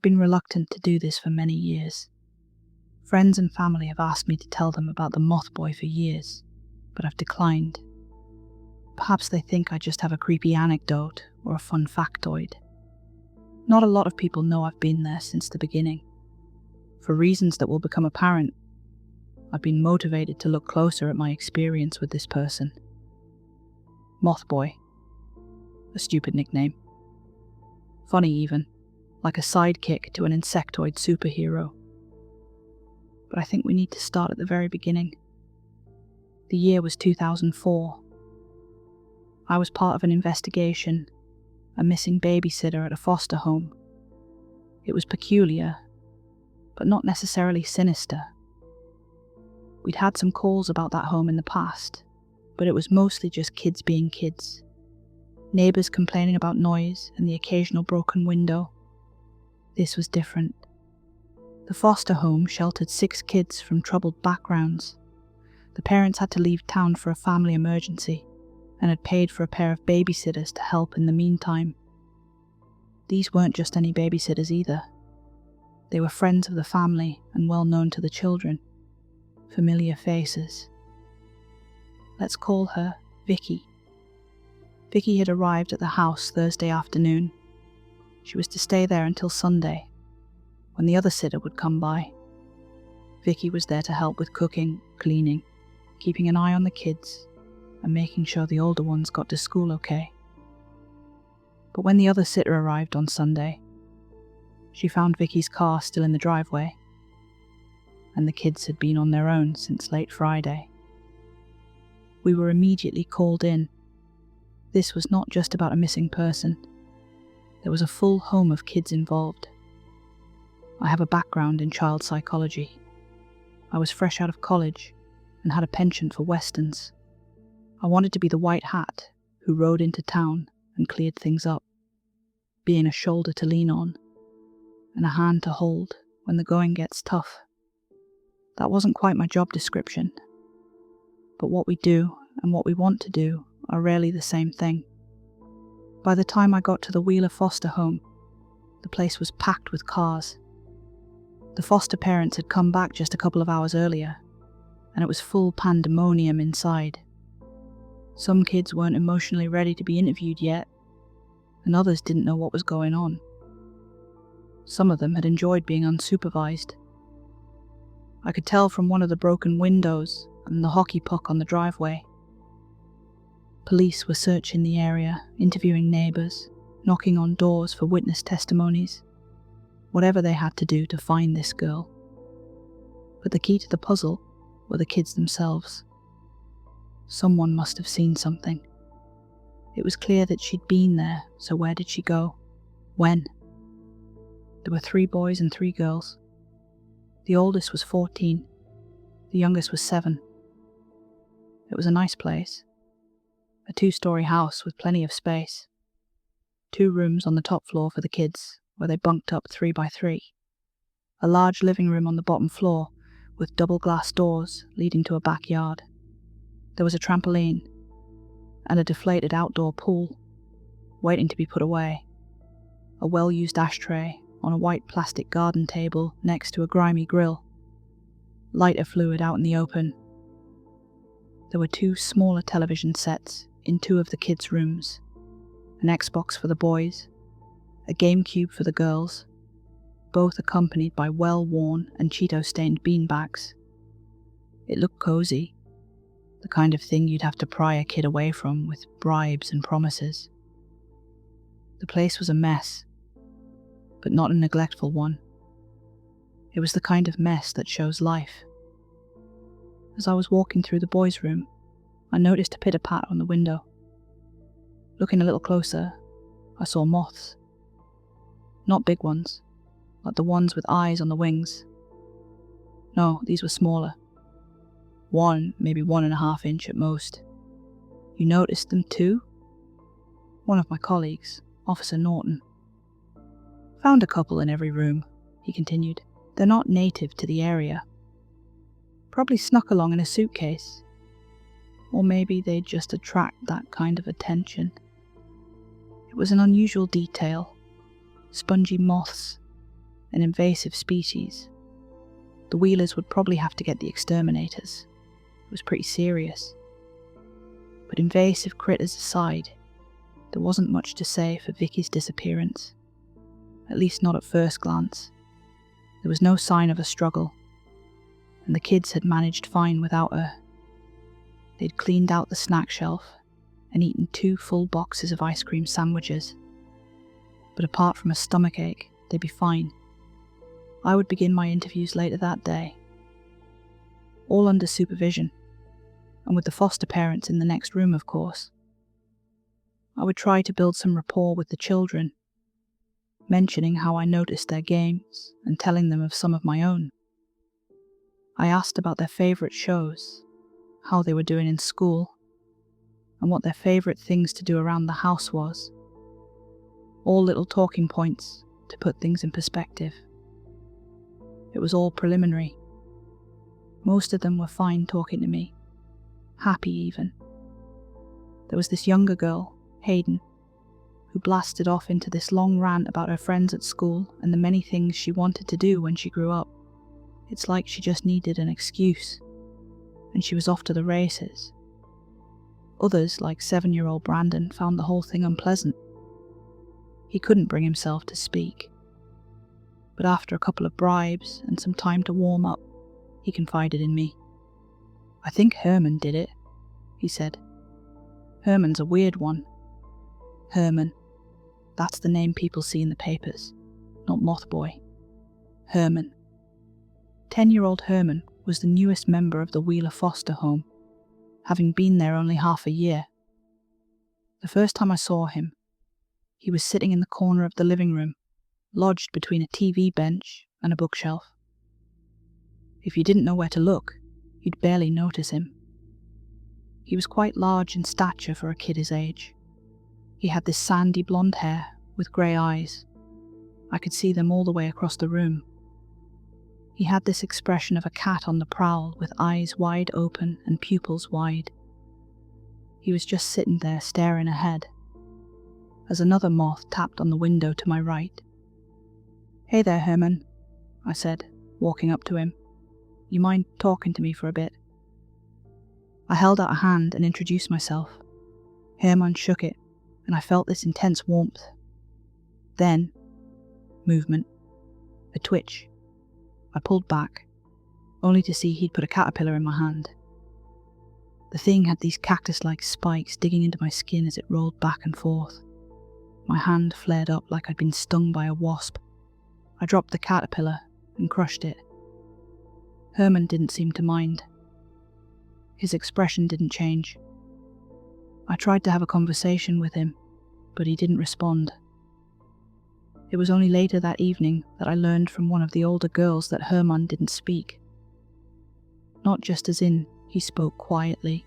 been reluctant to do this for many years. Friends and family have asked me to tell them about the Moth Boy for years, but I've declined. Perhaps they think I just have a creepy anecdote or a fun factoid. Not a lot of people know I've been there since the beginning. For reasons that will become apparent, I've been motivated to look closer at my experience with this person. Moth Boy. A stupid nickname. Funny even, like a sidekick to an insectoid superhero. But I think we need to start at the very beginning. The year was 2004. I was part of an investigation, a missing babysitter at a foster home. It was peculiar, but not necessarily sinister. We'd had some calls about that home in the past, but it was mostly just kids being kids. Neighbours complaining about noise and the occasional broken window. This was different. The foster home sheltered 6 kids from troubled backgrounds. The parents had to leave town for a family emergency and had paid for a pair of babysitters to help in the meantime. These weren't just any babysitters either. They were friends of the family and well known to the children. Familiar faces. Let's call her Vicky. Vicky had arrived at the house Thursday afternoon. She was to stay there until Sunday, when the other sitter would come by. Vicky was there to help with cooking, cleaning, keeping an eye on the kids, and making sure the older ones got to school okay. But when the other sitter arrived on Sunday, she found Vicky's car still in the driveway, and the kids had been on their own since late Friday. We were immediately called in. This was not just about a missing person. There was a full home of kids involved. I have a background in child psychology. I was fresh out of college and had a penchant for westerns. I wanted to be the white hat who rode into town and cleared things up, being a shoulder to lean on and a hand to hold when the going gets tough. That wasn't quite my job description, but what we do and what we want to do are rarely the same thing. By the time I got to the Wheeler foster home, the place was packed with cars. The foster parents had come back just a couple of hours earlier, and it was full pandemonium inside. Some kids weren't emotionally ready to be interviewed yet, and others didn't know what was going on. Some of them had enjoyed being unsupervised. I could tell from one of the broken windows and the hockey puck on the driveway. Police were searching the area, interviewing neighbours, knocking on doors for witness testimonies, whatever they had to do to find this girl. But the key to the puzzle were the kids themselves. Someone must have seen something. It was clear that she'd been there, so where did she go? When? There were 3 boys and 3 girls. The oldest was 14. The youngest was 7. It was a nice place. A 2-story house with plenty of space. 2 rooms on the top floor for the kids, where they bunked up 3 by 3. A large living room on the bottom floor, with double glass doors leading to a backyard. There was a trampoline, and a deflated outdoor pool, waiting to be put away. A well-used ashtray on a white plastic garden table next to a grimy grill. Lighter fluid out in the open. There were 2 smaller television sets in 2 of the kids' rooms. An Xbox for the boys, a GameCube for the girls, both accompanied by well-worn and Cheeto-stained beanbags. It looked cozy, the kind of thing you'd have to pry a kid away from with bribes and promises. The place was a mess, but not a neglectful one. It was the kind of mess that shows life. As I was walking through the boys' room, I noticed a pitter-pat on the window. Looking a little closer, I saw moths. Not big ones, like the ones with eyes on the wings. No, these were smaller. 1, maybe 1.5 inch at most. You noticed them too? One of my colleagues, Officer Norton. Found a couple in every room, he continued. They're not native to the area. Probably snuck along in a suitcase. Or maybe they just attract that kind of attention. It was an unusual detail. Spongy moths, an invasive species. The Wheelers would probably have to get the exterminators. It was pretty serious. But invasive critters aside, there wasn't much to say for Vicky's disappearance. At least not at first glance. There was no sign of a struggle, and the kids had managed fine without her. They'd cleaned out the snack shelf and eaten 2 full boxes of ice cream sandwiches. But apart from a stomachache, they'd be fine. I would begin my interviews later that day, all under supervision, and with the foster parents in the next room, of course. I would try to build some rapport with the children, mentioning how I noticed their games and telling them of some of my own. I asked about their favourite shows, how they were doing in school, and what their favourite things to do around the house was. All little talking points to put things in perspective. It was all preliminary. Most of them were fine talking to me, happy even. There was this younger girl, Hayden, who blasted off into this long rant about her friends at school and the many things she wanted to do when she grew up. It's like she just needed an excuse, and she was off to the races. Others, like 7-year-old Brandon, found the whole thing unpleasant. He couldn't bring himself to speak. But after a couple of bribes and some time to warm up, he confided in me. "I think Herman did it," he said. "Herman's a weird one." Herman. That's the name people see in the papers, not Moth Boy. Herman. 10-year-old Herman was the newest member of the Wheeler foster home, having been there only half a year. The first time I saw him, he was sitting in the corner of the living room, lodged between a TV bench and a bookshelf. If you didn't know where to look, you'd barely notice him. He was quite large in stature for a kid his age. He had this sandy blonde hair with grey eyes. I could see them all the way across the room. He had this expression of a cat on the prowl with eyes wide open and pupils wide. He was just sitting there staring ahead, as another moth tapped on the window to my right. "Hey there, Herman," I said, walking up to him. "You mind talking to me for a bit?" I held out a hand and introduced myself. Herman shook it, and I felt this intense warmth. Then, movement, a twitch. I pulled back, only to see he'd put a caterpillar in my hand. The thing had these cactus-like spikes digging into my skin as it rolled back and forth. My hand flared up like I'd been stung by a wasp. I dropped the caterpillar and crushed it. Herman didn't seem to mind. His expression didn't change. I tried to have a conversation with him, but he didn't respond. It was only later that evening that I learned from one of the older girls that Herman didn't speak. Not just as in he spoke quietly.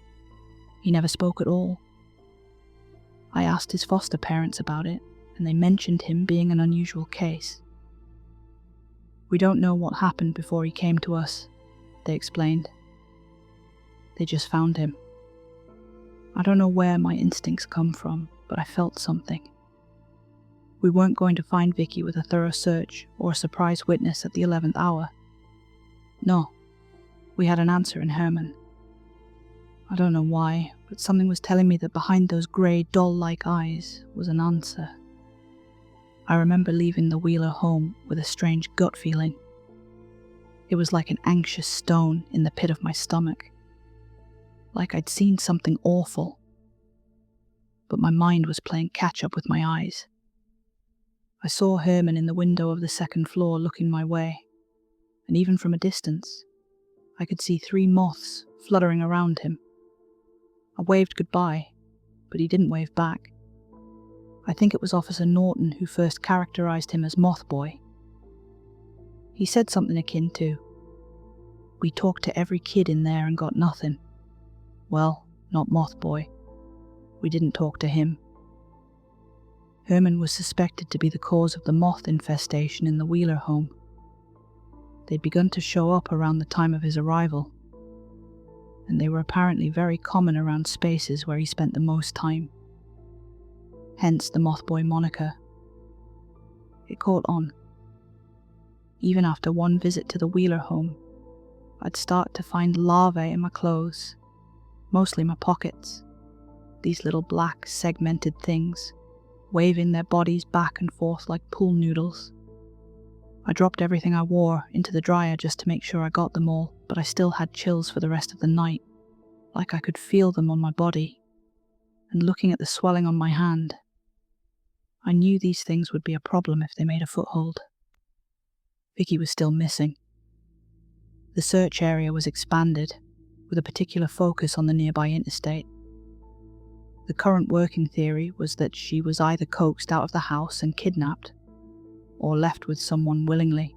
He never spoke at all. I asked his foster parents about it, and they mentioned him being an unusual case. "We don't know what happened before he came to us," they explained. "They just found him." I don't know where my instincts come from, but I felt something. We weren't going to find Vicky with a thorough search or a surprise witness at the 11th hour. No, we had an answer in Herman. I don't know why, but something was telling me that behind those grey, doll-like eyes was an answer. I remember leaving the Wheeler home with a strange gut feeling. It was like an anxious stone in the pit of my stomach. Like I'd seen something awful. But my mind was playing catch-up with my eyes. I saw Herman in the window of the second floor looking my way, and even from a distance, I could see 3 moths fluttering around him. I waved goodbye, but he didn't wave back. I think it was Officer Norton who first characterized him as Moth Boy. He said something akin to, "We talked to every kid in there and got nothing." Well, not Moth Boy. We didn't talk to him. Herman was suspected to be the cause of the moth infestation in the Wheeler home. They'd begun to show up around the time of his arrival, and they were apparently very common around spaces where he spent the most time. Hence the Moth Boy moniker. It caught on. Even after one visit to the Wheeler home, I'd start to find larvae in my clothes, mostly my pockets. These little black, segmented things, waving their bodies back and forth like pool noodles. I dropped everything I wore into the dryer just to make sure I got them all, but I still had chills for the rest of the night, like I could feel them on my body. And looking at the swelling on my hand, I knew these things would be a problem if they made a foothold. Vicky was still missing. The search area was expanded, with a particular focus on the nearby interstate. The current working theory was that she was either coaxed out of the house and kidnapped, or left with someone willingly.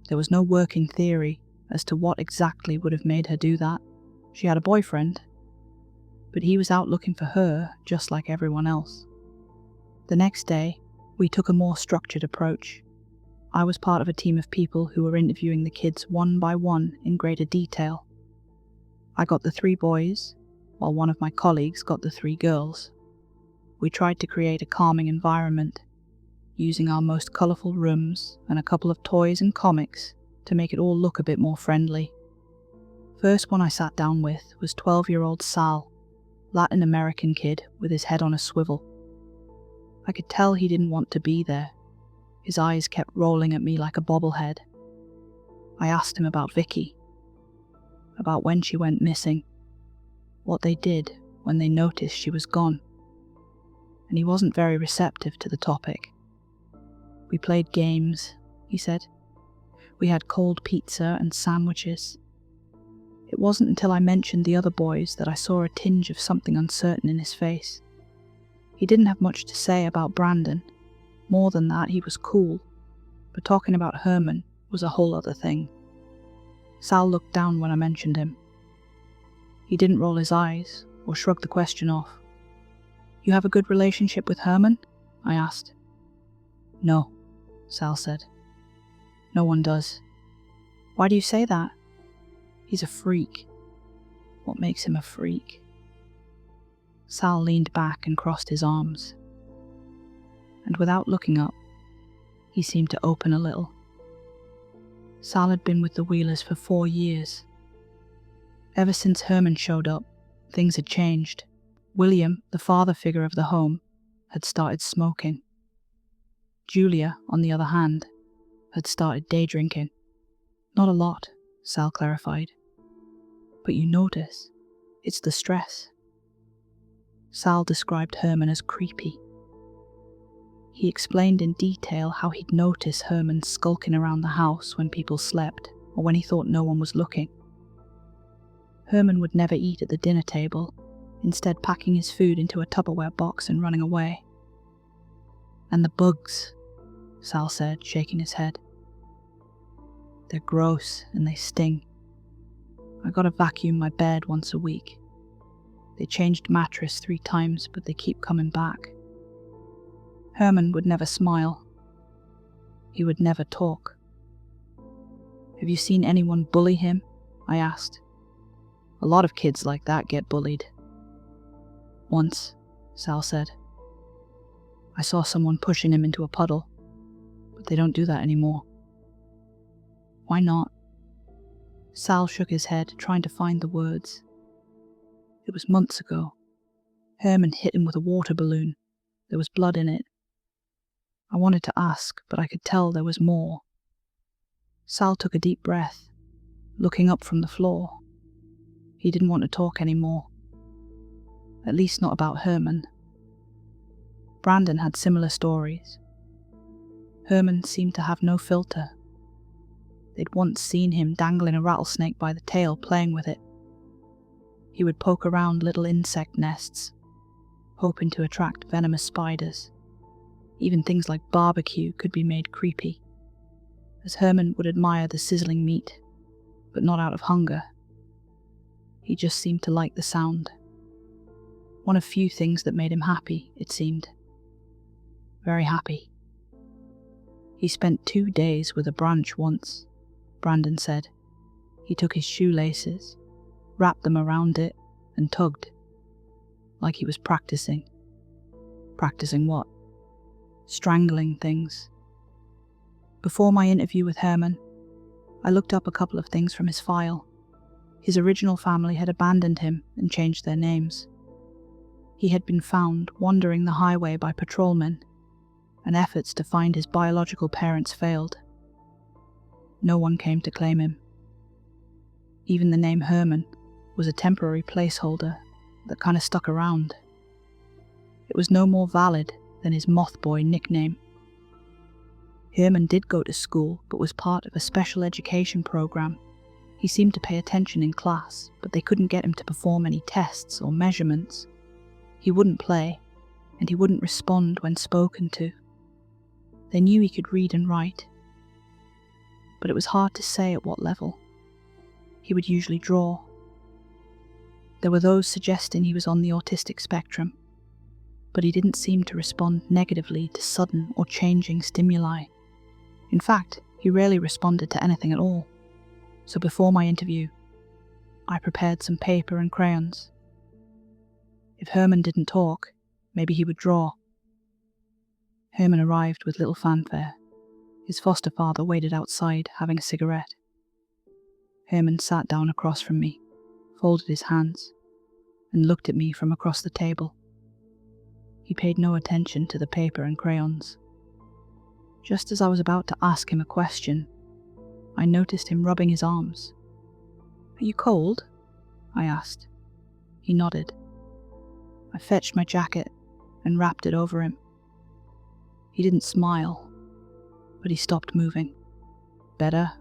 There was no working theory as to what exactly would have made her do that. She had a boyfriend, but he was out looking for her just like everyone else. The next day, we took a more structured approach. I was part of a team of people who were interviewing the kids one by one in greater detail. I got the 3 boys, while one of my colleagues got the 3 girls. We tried to create a calming environment, using our most colourful rooms and a couple of toys and comics to make it all look a bit more friendly. First one I sat down with was 12-year-old Sal, Latin American kid with his head on a swivel. I could tell he didn't want to be there. His eyes kept rolling at me like a bobblehead. I asked him about Vicky, about when she went missing, what they did when they noticed she was gone, and he wasn't very receptive to the topic. We played games, he said. We had cold pizza and sandwiches. It wasn't until I mentioned the other boys that I saw a tinge of something uncertain in his face. He didn't have much to say about Brandon. More than that, he was cool, but talking about Herman was a whole other thing. Sal looked down when I mentioned him. He didn't roll his eyes or shrug the question off. "You have a good relationship with Herman?" I asked. "No," Sal said. "No one does." "Why do you say that?" "He's a freak." "What makes him a freak?" Sal leaned back and crossed his arms. And without looking up, he seemed to open a little. Sal had been with the Wheelers for 4 years. Ever since Herman showed up, things had changed. William, the father figure of the home, had started smoking. Julia, on the other hand, had started day drinking. "Not a lot," Sal clarified. "But you notice, it's the stress." Sal described Herman as creepy. He explained in detail how he'd notice Herman skulking around the house when people slept or when he thought no one was looking. Herman would never eat at the dinner table, instead packing his food into a Tupperware box and running away. "And the bugs," Sal said, shaking his head. "They're gross and they sting. I gotta vacuum my bed once a week. They changed mattress 3 times, but they keep coming back." Herman would never smile. He would never talk. "Have you seen anyone bully him?" I asked. "A lot of kids like that get bullied." "Once," Sal said. "I saw someone pushing him into a puddle, but they don't do that anymore." "Why not?" Sal shook his head, trying to find the words. "It was months ago. Herman hit him with a water balloon. There was blood in it. I wanted to ask, but I could tell there was more." Sal took a deep breath, looking up from the floor. He didn't want to talk anymore. At least not about Herman. Brandon had similar stories. Herman seemed to have no filter. They'd once seen him dangling a rattlesnake by the tail, playing with it. He would poke around little insect nests, hoping to attract venomous spiders. Even things like barbecue could be made creepy, as Herman would admire the sizzling meat, but not out of hunger. He just seemed to like the sound. One of few things that made him happy, it seemed. Very happy. "He spent 2 days with a branch once," Brandon said. "He took his shoelaces, wrapped them around it, and tugged. Like he was practicing." "Practicing what?" "Strangling things." Before my interview with Herman, I looked up a couple of things from his file. His original family had abandoned him and changed their names. He had been found wandering the highway by patrolmen, and efforts to find his biological parents failed. No one came to claim him. Even the name Herman was a temporary placeholder that kind of stuck around. It was no more valid than his Moth Boy nickname. Herman did go to school, but was part of a special education program. He seemed to pay attention in class, but they couldn't get him to perform any tests or measurements. He wouldn't play, and he wouldn't respond when spoken to. They knew he could read and write, but it was hard to say at what level. He would usually draw. There were those suggesting he was on the autistic spectrum, but he didn't seem to respond negatively to sudden or changing stimuli. In fact, he rarely responded to anything at all. So before my interview, I prepared some paper and crayons. If Herman didn't talk, maybe he would draw. Herman arrived with little fanfare. His foster father waited outside, having a cigarette. Herman sat down across from me, folded his hands, and looked at me from across the table. He paid no attention to the paper and crayons. Just as I was about to ask him a question, I noticed him rubbing his arms. "Are you cold?" I asked. He nodded. I fetched my jacket and wrapped it over him. He didn't smile, but he stopped moving. "Better?"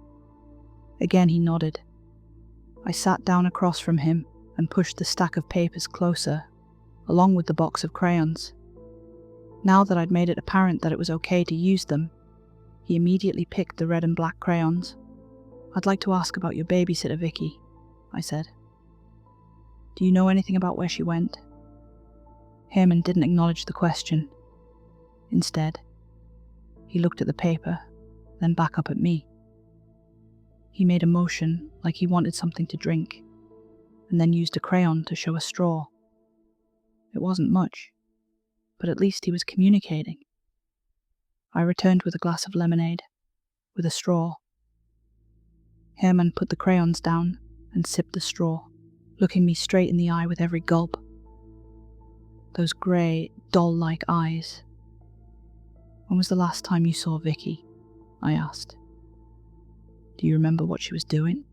Again he nodded. I sat down across from him and pushed the stack of papers closer, along with the box of crayons. Now that I'd made it apparent that it was okay to use them, he immediately picked the red and black crayons. "I'd like to ask about your babysitter, Vicky," I said. "Do you know anything about where she went?" Herman didn't acknowledge the question. Instead, he looked at the paper, then back up at me. He made a motion like he wanted something to drink, and then used a crayon to show a straw. It wasn't much, but at least he was communicating. I returned with a glass of lemonade, with a straw. Herman put the crayons down and sipped the straw, looking me straight in the eye with every gulp. Those grey, doll-like eyes. "When was the last time you saw Vicky?" I asked. "Do you remember what she was doing?"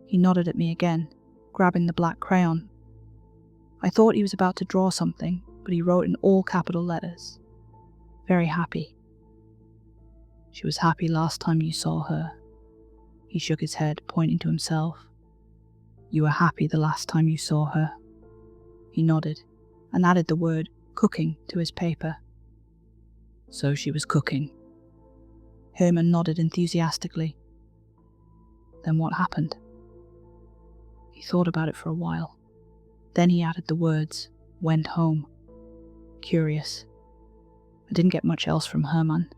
He nodded at me again, grabbing the black crayon. I thought he was about to draw something, but he wrote in all capital letters. "Very happy." "She was happy last time you saw her." He shook his head, pointing to himself. "You were happy the last time you saw her." He nodded, and added the word cooking to his paper. "So she was cooking." Herman nodded enthusiastically. "Then what happened?" He thought about it for a while. Then he added the words, "went home." Curious. I didn't get much else from Herman.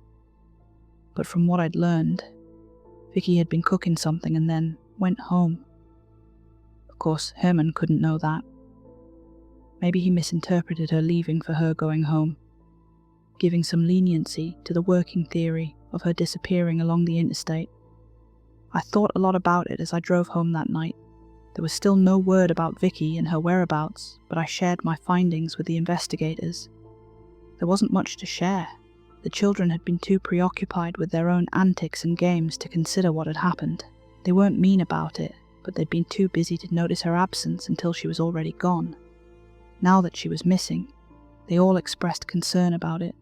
But from what I'd learned, Vicky had been cooking something and then went home. Of course, Herman couldn't know that. Maybe he misinterpreted her leaving for her going home, giving some leniency to the working theory of her disappearing along the interstate. I thought a lot about it as I drove home that night. There was still no word about Vicky and her whereabouts, but I shared my findings with the investigators. There wasn't much to share. The children had been too preoccupied with their own antics and games to consider what had happened. They weren't mean about it, but they'd been too busy to notice her absence until she was already gone. Now that she was missing, they all expressed concern about it.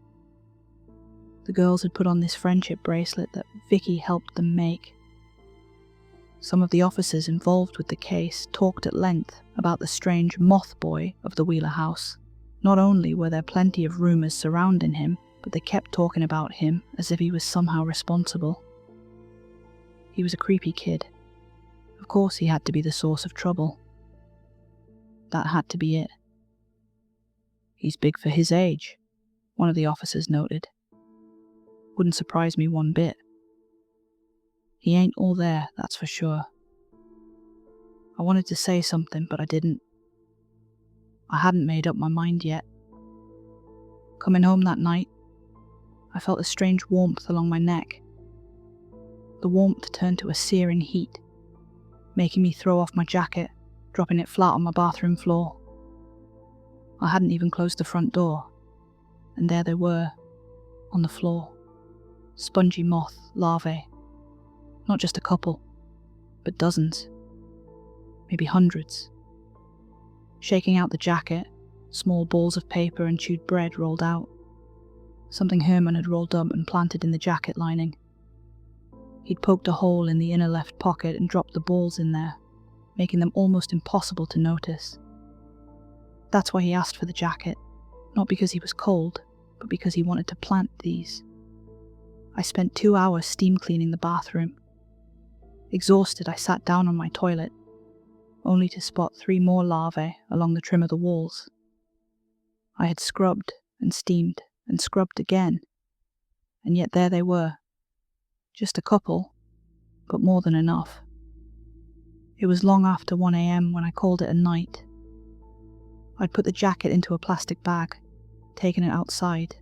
The girls had put on this friendship bracelet that Vicky helped them make. Some of the officers involved with the case talked at length about the strange Moth Boy of the Wheeler house. Not only were there plenty of rumours surrounding him, but they kept talking about him as if he was somehow responsible. He was a creepy kid. Of course he had to be the source of trouble. That had to be it. "He's big for his age," one of the officers noted. "Wouldn't surprise me one bit. He ain't all there, that's for sure." I wanted to say something, but I didn't. I hadn't made up my mind yet. Coming home that night, I felt a strange warmth along my neck. The warmth turned to a searing heat, making me throw off my jacket, dropping it flat on my bathroom floor. I hadn't even closed the front door, and there they were, on the floor. Spongy moth larvae. Not just a couple, but dozens. Maybe hundreds. Shaking out the jacket, small balls of paper and chewed bread rolled out. Something Herman had rolled up and planted in the jacket lining. He'd poked a hole in the inner left pocket and dropped the balls in there, making them almost impossible to notice. That's why he asked for the jacket, not because he was cold, but because he wanted to plant these. I spent 2 hours steam cleaning the bathroom. Exhausted, I sat down on my toilet, only to spot 3 more larvae along the trim of the walls. I had scrubbed and steamed and scrubbed again, and yet there they were. Just a couple, but more than enough. It was long after 1 a.m. when I called it a night. I'd put the jacket into a plastic bag, taken it outside,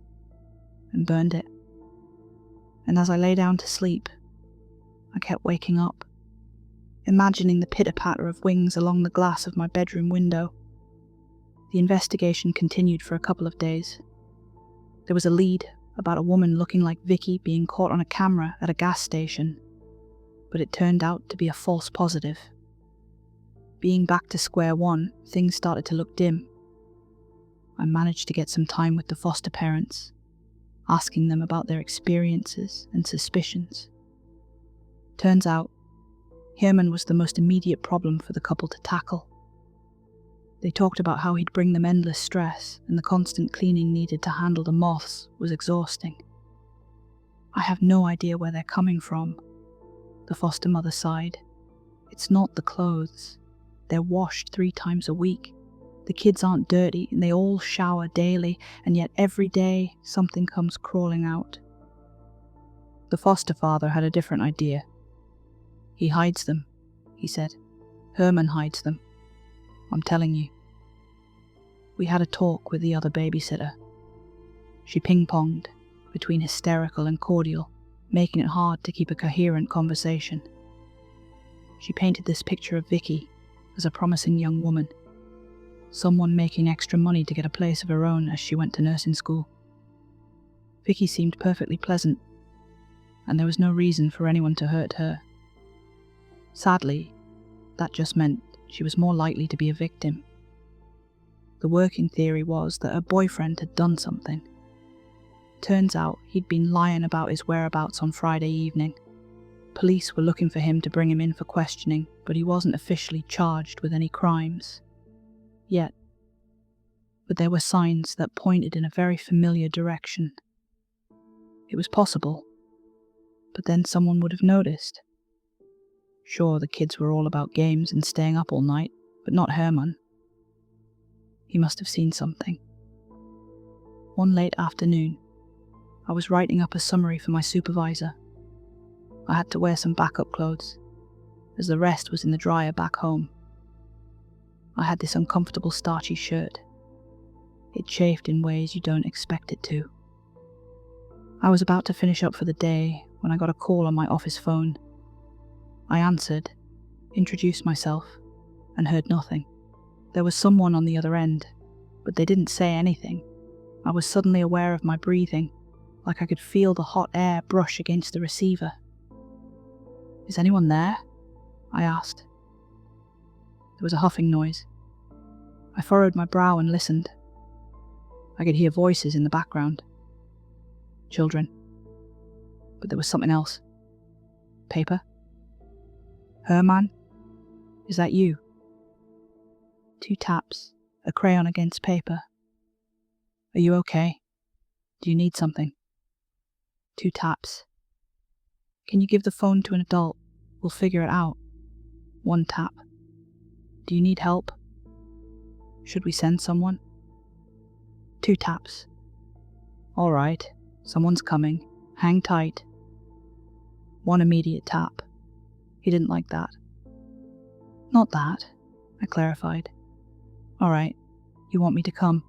and burned it. And as I lay down to sleep, I kept waking up, imagining the pitter-patter of wings along the glass of my bedroom window. The investigation continued for a couple of days. There was a lead about a woman looking like Vicky being caught on a camera at a gas station, but it turned out to be a false positive. Being back to square one, things started to look dim. I managed to get some time with the foster parents, asking them about their experiences and suspicions. Turns out, Herman was the most immediate problem for the couple to tackle. They talked about how he'd bring them endless stress, and the constant cleaning needed to handle the moths was exhausting. I have no idea where they're coming from, the foster mother sighed. It's not the clothes. They're washed 3 times a week. The kids aren't dirty, and they all shower daily, and yet every day something comes crawling out. The foster father had a different idea. He hides them, he said. Herman hides them. I'm telling you. We had a talk with the other babysitter. She ping-ponged between hysterical and cordial, making it hard to keep a coherent conversation. She painted this picture of Vicky as a promising young woman, someone making extra money to get a place of her own as she went to nursing school. Vicky seemed perfectly pleasant, and there was no reason for anyone to hurt her. Sadly, that just meant she was more likely to be a victim. The working theory was that her boyfriend had done something. Turns out he'd been lying about his whereabouts on Friday evening. Police were looking for him to bring him in for questioning, but he wasn't officially charged with any crimes. Yet. But there were signs that pointed in a very familiar direction. It was possible, but then someone would have noticed. Sure, the kids were all about games and staying up all night, but not Herman. He must have seen something. One late afternoon, I was writing up a summary for my supervisor. I had to wear some backup clothes, as the rest was in the dryer back home. I had this uncomfortable starchy shirt. It chafed in ways you don't expect it to. I was about to finish up for the day when I got a call on my office phone. I answered, introduced myself, and heard nothing. There was someone on the other end, but they didn't say anything. I was suddenly aware of my breathing, like I could feel the hot air brush against the receiver. "Is anyone there?" I asked. There was a huffing noise. I furrowed my brow and listened. I could hear voices in the background. Children. But there was something else. Paper? "Herman? Is that you?" 2 taps, a crayon against paper. "Are you okay? Do you need something?" 2 taps. "Can you give the phone to an adult? We'll figure it out." 1 tap. "Do you need help? Should we send someone?" 2 taps. "All right, someone's coming. Hang tight." 1 immediate tap. He didn't like that. "Not that," I clarified. "All right, you want me to come?"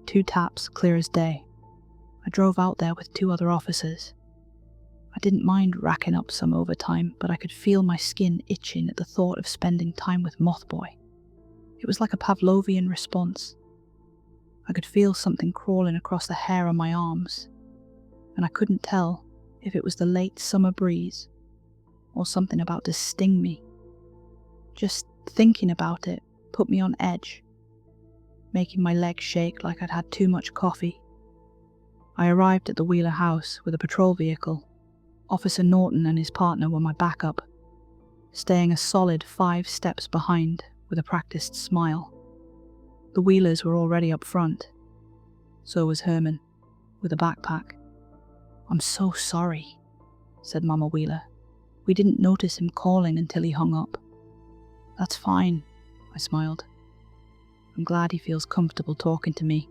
2 taps, clear as day. I drove out there with 2 other officers. I didn't mind racking up some overtime, but I could feel my skin itching at the thought of spending time with Moth Boy. It was like a Pavlovian response. I could feel something crawling across the hair on my arms, and I couldn't tell if it was the late summer breeze or something about to sting me. Just thinking about it put me on edge, making my legs shake like I'd had too much coffee. I arrived at the Wheeler house with a patrol vehicle. Officer Norton and his partner were my backup, staying a solid 5 steps behind with a practiced smile. The Wheelers were already up front. So was Herman, with a backpack. "I'm so sorry," said Mama Wheeler. "We didn't notice him calling until he hung up." "That's fine," I smiled. "I'm glad he feels comfortable talking to me."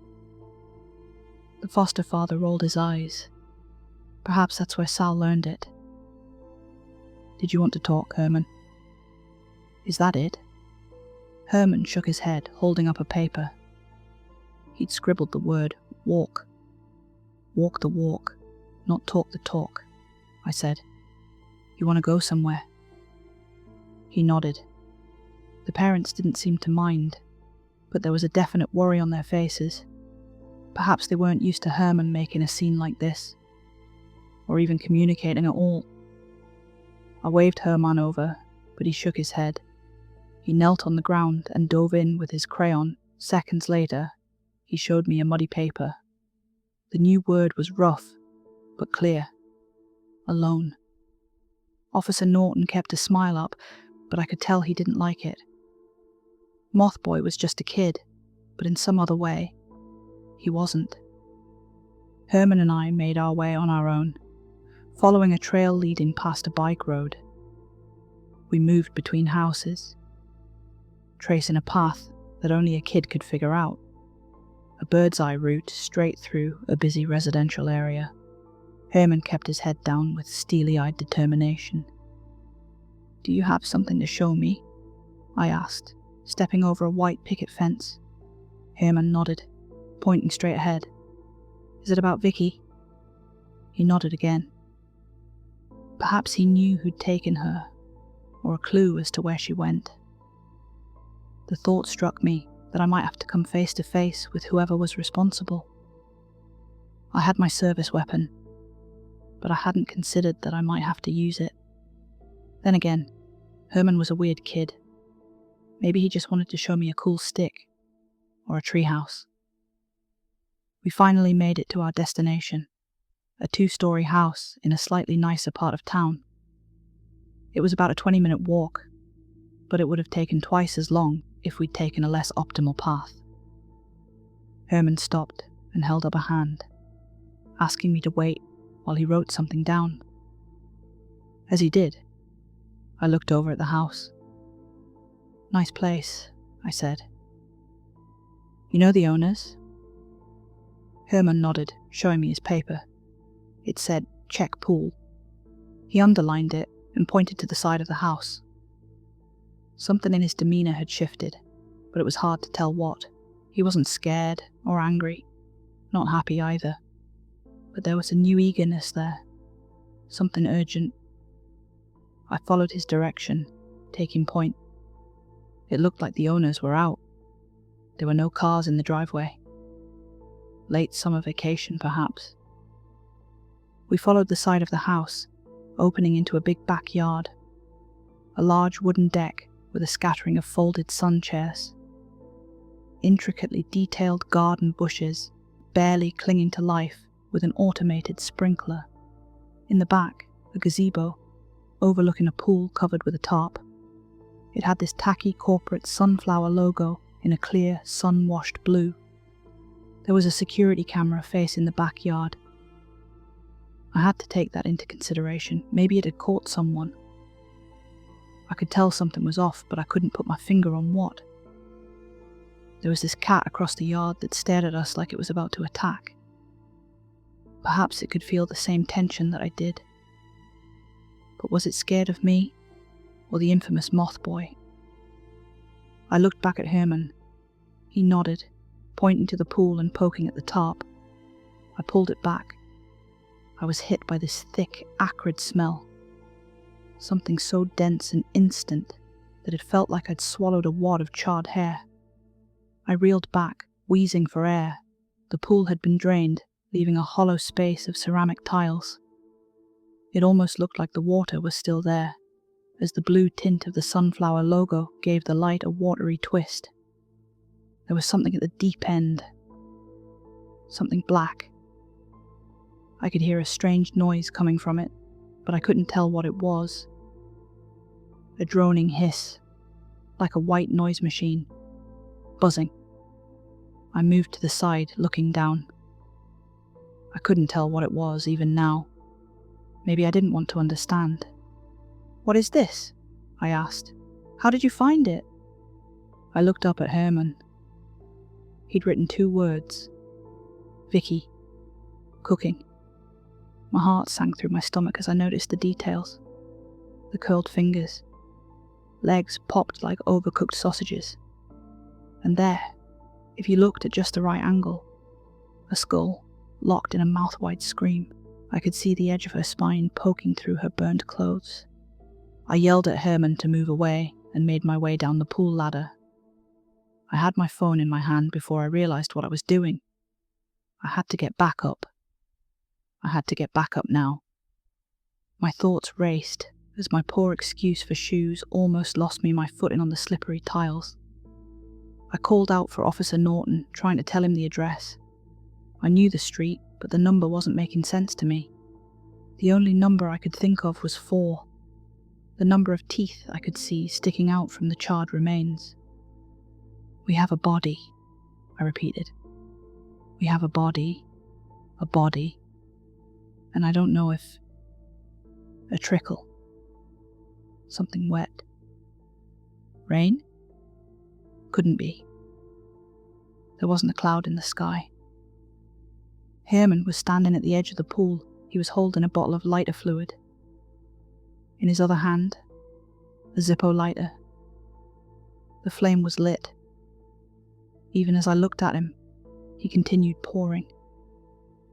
The foster father rolled his eyes. Perhaps that's where Sal learned it. "Did you want to talk, Herman?" "Is that it?" Herman shook his head, holding up a paper. He'd scribbled the word walk. "Walk the walk, not talk the talk," I said. "You want to go somewhere?" He nodded. The parents didn't seem to mind, but there was a definite worry on their faces. Perhaps they weren't used to Herman making a scene like this, or even communicating at all. I waved Herman over, but he shook his head. He knelt on the ground and dove in with his crayon. Seconds later, he showed me a muddy paper. The new word was rough, but clear. Alone. Officer Norton kept a smile up, but I could tell he didn't like it. Moth Boy was just a kid, but in some other way, he wasn't. Herman and I made our way on our own, following a trail leading past a bike road. We moved between houses, tracing a path that only a kid could figure out. A bird's-eye route straight through a busy residential area. Herman kept his head down with steely-eyed determination. "Do you have something to show me?" I asked, stepping over a white picket fence. Herman nodded, pointing straight ahead. "Is it about Vicky?" He nodded again. Perhaps he knew who'd taken her, or a clue as to where she went. The thought struck me that I might have to come face to face with whoever was responsible. I had my service weapon, but I hadn't considered that I might have to use it. Then again, Herman was a weird kid. Maybe he just wanted to show me a cool stick, or a treehouse. We finally made it to our destination, a 2-story house in a slightly nicer part of town. It was about a 20-minute walk, but it would have taken twice as long if we'd taken a less optimal path. Herman stopped and held up a hand, asking me to wait while he wrote something down. As he did, I looked over at the house. "Nice place," I said. "You know the owners?" Herman nodded, showing me his paper. It said, "Check pool." He underlined it and pointed to the side of the house. Something in his demeanor had shifted, but it was hard to tell what. He wasn't scared or angry, not happy either. But there was a new eagerness there, something urgent. I followed his direction, taking point. It looked like the owners were out. There were no cars in the driveway. Late summer vacation, perhaps. We followed the side of the house, opening into a big backyard. A large wooden deck with a scattering of folded sun chairs. Intricately detailed garden bushes, barely clinging to life, with an automated sprinkler. In the back, a gazebo, overlooking a pool covered with a tarp. It had this tacky corporate sunflower logo in a clear, sun-washed blue. There was a security camera facing the backyard. I had to take that into consideration. Maybe it had caught someone. I could tell something was off, but I couldn't put my finger on what. There was this cat across the yard that stared at us like it was about to attack. Perhaps it could feel the same tension that I did. But was it scared of me, or the infamous Moth Boy? I looked back at Herman. He nodded, pointing to the pool and poking at the tarp. I pulled it back. I was hit by this thick, acrid smell. Something so dense and instant that it felt like I'd swallowed a wad of charred hair. I reeled back, wheezing for air. The pool had been drained, leaving a hollow space of ceramic tiles. It almost looked like the water was still there, as the blue tint of the sunflower logo gave the light a watery twist. There was something at the deep end. Something black. I could hear a strange noise coming from it, but I couldn't tell what it was. A droning hiss, like a white noise machine, buzzing. I moved to the side, looking down. I couldn't tell what it was, even now. Maybe I didn't want to understand. "What is this?" I asked. "How did you find it?" I looked up at Herman. He'd written 2 words. Vicky. Cooking. My heart sank through my stomach as I noticed the details. The curled fingers. Legs popped like overcooked sausages. And there, if you looked at just the right angle, a skull, locked in a mouth-wide scream. I could see the edge of her spine poking through her burnt clothes. I yelled at Herman to move away and made my way down the pool ladder. I had my phone in my hand before I realized what I was doing. I had to get back up. I had to get back up now. My thoughts raced as my poor excuse for shoes almost lost me my footing on the slippery tiles. I called out for Officer Norton, trying to tell him the address. I knew the street, but the number wasn't making sense to me. The only number I could think of was 4, the number of teeth I could see sticking out from the charred remains. "We have a body," I repeated. "We have a body, and I don't know if..." A trickle. Something wet. Rain? Couldn't be. There wasn't a cloud in the sky. Herman was standing at the edge of the pool. He was holding a bottle of lighter fluid. In his other hand, a Zippo lighter. The flame was lit. Even as I looked at him, he continued pouring.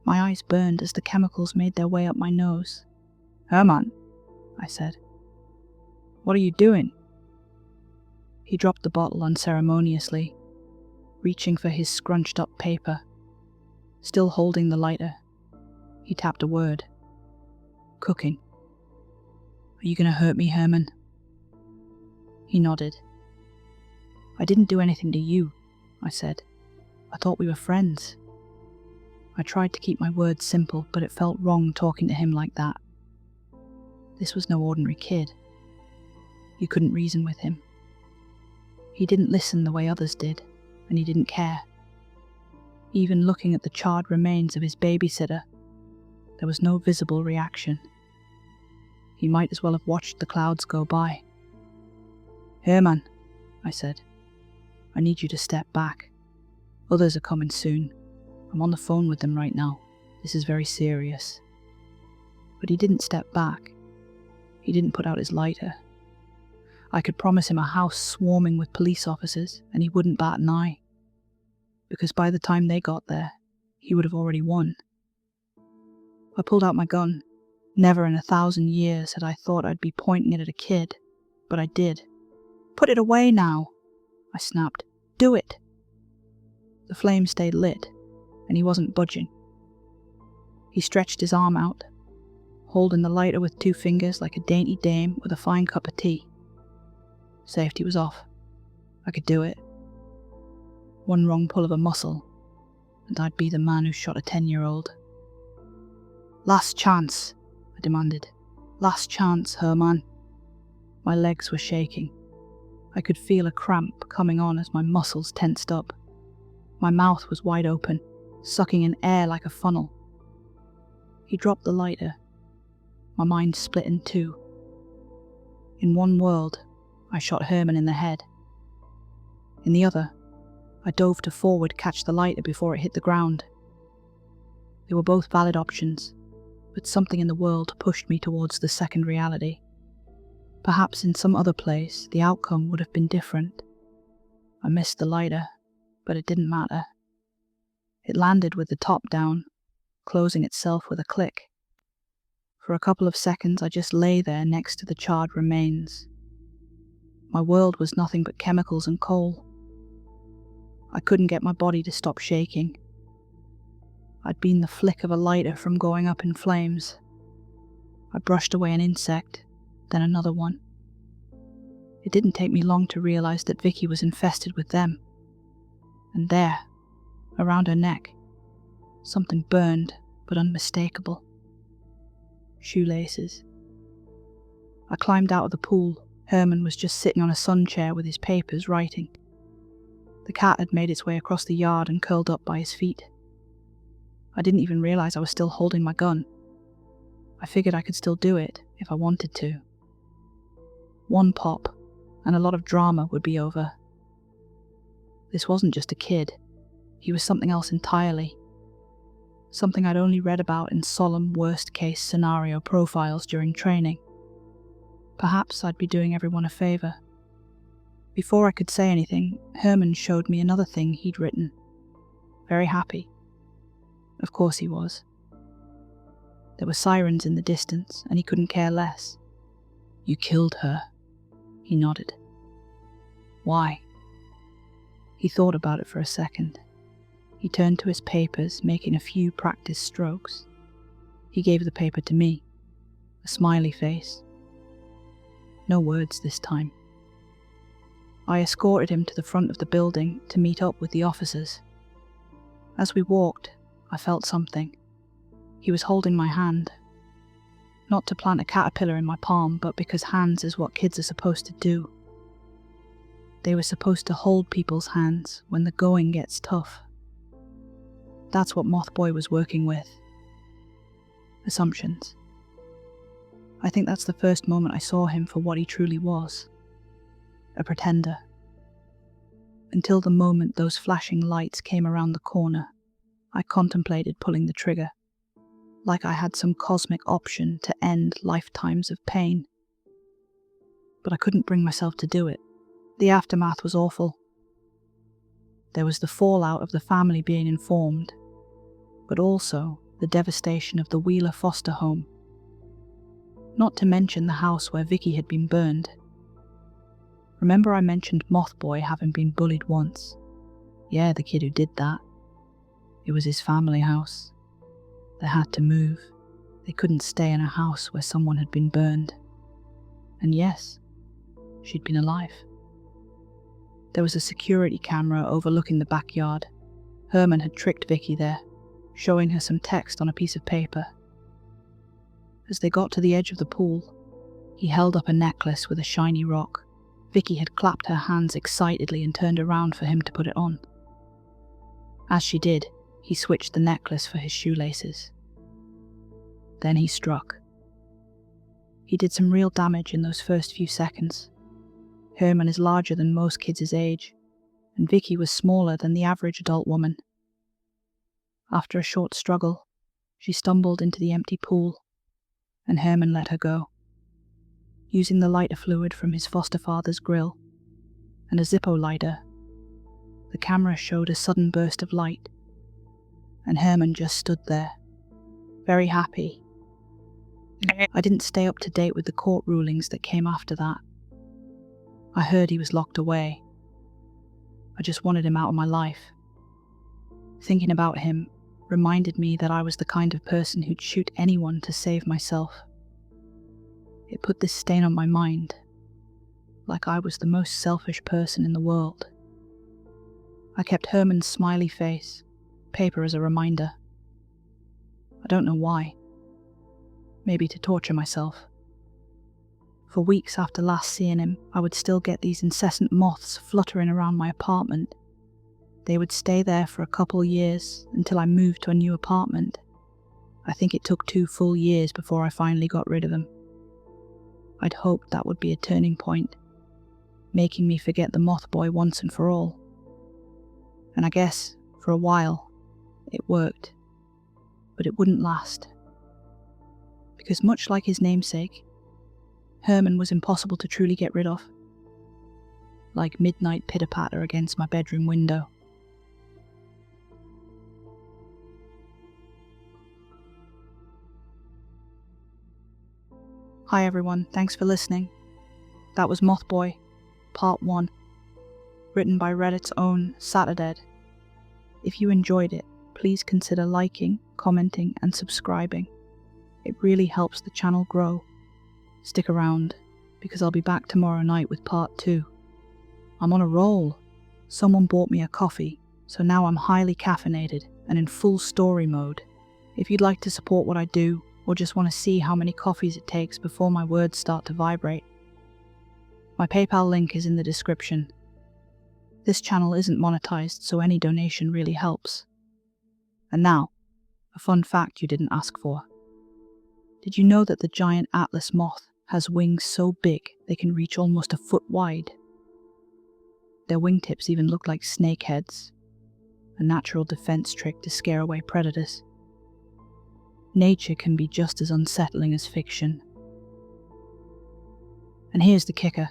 My eyes burned as the chemicals made their way up my nose. "Herman," I said. "What are you doing?" He dropped the bottle unceremoniously, reaching for his scrunched up paper. Still holding the lighter, he tapped a word. "Cooking." "Are you going to hurt me, Herman?" He nodded. "I didn't do anything to you," I said. "I thought we were friends." I tried to keep my words simple, but it felt wrong talking to him like that. This was no ordinary kid. You couldn't reason with him. He didn't listen the way others did, and he didn't care. Even looking at the charred remains of his babysitter, there was no visible reaction. He might as well have watched the clouds go by. "Herman," I said, "I need you to step back. Others are coming soon. I'm on the phone with them right now. This is very serious." But he didn't step back. He didn't put out his lighter. I could promise him a house swarming with police officers, and he wouldn't bat an eye. Because by the time they got there, he would have already won. I pulled out my gun. Never in 1,000 years had I thought I'd be pointing it at a kid, but I did. "Put it away now," I snapped. "Do it." The flame stayed lit, and he wasn't budging. He stretched his arm out, holding the lighter with 2 fingers like a dainty dame with a fine cup of tea. Safety was off. I could do it. One wrong pull of a muscle, and I'd be the man who shot a 10-year-old. "Last chance," I demanded. "Last chance, Herman." My legs were shaking. I could feel a cramp coming on as my muscles tensed up. My mouth was wide open, sucking in air like a funnel. He dropped the lighter. My mind split in 2. In one world, I shot Herman in the head. In the other, I dove to forward catch the lighter before it hit the ground. They were both valid options, but something in the world pushed me towards the second reality. Perhaps in some other place, the outcome would have been different. I missed the lighter, but it didn't matter. It landed with the top down, closing itself with a click. For a couple of seconds, I just lay there next to the charred remains. My world was nothing but chemicals and coal. I couldn't get my body to stop shaking. I'd been the flick of a lighter from going up in flames. I brushed away an insect, then another one. It didn't take me long to realize that Vicky was infested with them. And there, around her neck, something burned but unmistakable. Shoelaces. I climbed out of the pool. Herman was just sitting on a sun chair with his papers, writing. The cat had made its way across the yard and curled up by his feet. I didn't even realize I was still holding my gun. I figured I could still do it if I wanted to. One pop, and a lot of drama would be over. This wasn't just a kid. He was something else entirely. Something I'd only read about in solemn worst-case scenario profiles during training. Perhaps I'd be doing everyone a favor. Before I could say anything, Herman showed me another thing he'd written. Very happy. Of course he was. There were sirens in the distance, and he couldn't care less. "You killed her," he nodded. "Why?" He thought about it for a second. He turned to his papers, making a few practice strokes. He gave the paper to me. A smiley face. No words this time. I escorted him to the front of the building to meet up with the officers. As we walked, I felt something. He was holding my hand. Not to plant a caterpillar in my palm, but because hands is what kids are supposed to do. They were supposed to hold people's hands when the going gets tough. That's what Moth Boy was working with. Assumptions. I think that's the first moment I saw him for what he truly was. A pretender. Until the moment those flashing lights came around the corner, I contemplated pulling the trigger, like I had some cosmic option to end lifetimes of pain. But I couldn't bring myself to do it. The aftermath was awful. There was the fallout of the family being informed, but also the devastation of the Wheeler foster home. Not to mention the house where Vicky had been burned. Remember I mentioned Moth Boy having been bullied once? Yeah, the kid who did that. It was his family house. They had to move. They couldn't stay in a house where someone had been burned. And yes, she'd been alive. There was a security camera overlooking the backyard. Herman had tricked Vicky there, showing her some text on a piece of paper. As they got to the edge of the pool, he held up a necklace with a shiny rock. Vicky had clapped her hands excitedly and turned around for him to put it on. As she did, he switched the necklace for his shoelaces. Then he struck. He did some real damage in those first few seconds. Herman is larger than most kids his age, and Vicky was smaller than the average adult woman. After a short struggle, she stumbled into the empty pool, and Herman let her go. Using the lighter fluid from his foster father's grill and a Zippo lighter, the camera showed a sudden burst of light, and Herman just stood there, very happy. I didn't stay up to date with the court rulings that came after that. I heard he was locked away. I just wanted him out of my life. Thinking about him reminded me that I was the kind of person who'd shoot anyone to save myself. It put this stain on my mind, like I was the most selfish person in the world. I kept Herman's smiley face, paper as a reminder. I don't know why. Maybe to torture myself. For weeks after last seeing him, I would still get these incessant moths fluttering around my apartment. They would stay there for a couple years until I moved to a new apartment. I think it took 2 full years before I finally got rid of them. I'd hoped that would be a turning point, making me forget the Moth Boy once and for all. And I guess, for a while, it worked. But it wouldn't last. Because much like his namesake, Herman was impossible to truly get rid of. Like midnight pitter-patter against my bedroom window. Hi everyone, thanks for listening. That was Moth Boy, Part 1, written by Reddit's own Saturdead. If you enjoyed it, please consider liking, commenting, and subscribing. It really helps the channel grow. Stick around, because I'll be back tomorrow night with Part 2. I'm on a roll. Someone bought me a coffee, so now I'm highly caffeinated and in full story mode. If you'd like to support what I do, or just want to see how many coffees it takes before my words start to vibrate, my PayPal link is in the description. This channel isn't monetized, so any donation really helps. And now, a fun fact you didn't ask for. Did you know that the giant Atlas moth has wings so big they can reach almost a foot wide? Their wingtips even look like snake heads, a natural defense trick to scare away predators. Nature can be just as unsettling as fiction. And here's the kicker.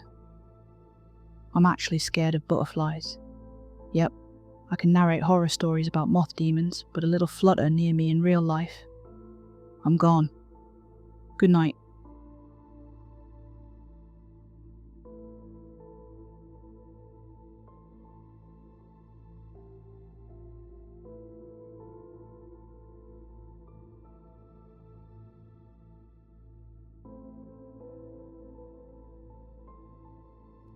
I'm actually scared of butterflies. Yep, I can narrate horror stories about moth demons, but a little flutter near me in real life. I'm gone. Good night.